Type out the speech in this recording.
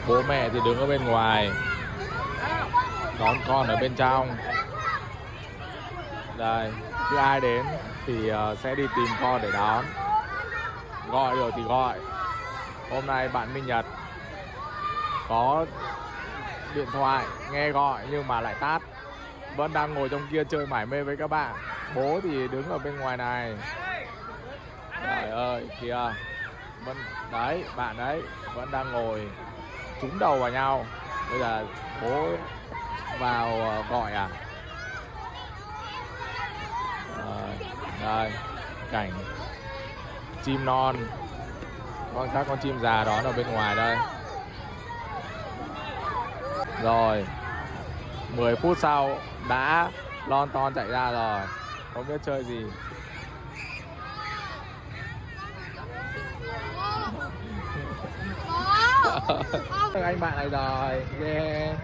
Bố mẹ thì đứng ở bên ngoài đón con ở bên trong. Đây, cứ ai đến thì sẽ đi tìm con để đón. Gọi được thì gọi. Hôm nay bạn Minh Nhật có điện thoại nghe gọi nhưng mà lại tắt, vẫn đang ngồi trong kia chơi mải mê với các bạn. Bố thì đứng ở bên ngoài này. Trời ơi kìa, vẫn đấy, bạn đấy vẫn đang ngồi trúng đầu vào nhau. Bây giờ bố vào gọi à. Đây cảnh chim non, các con chim già đón ở bên ngoài đây. Rồi 10 phút sau đã lon ton chạy ra rồi, không biết chơi gì. Anh bạn này rồi, yeah.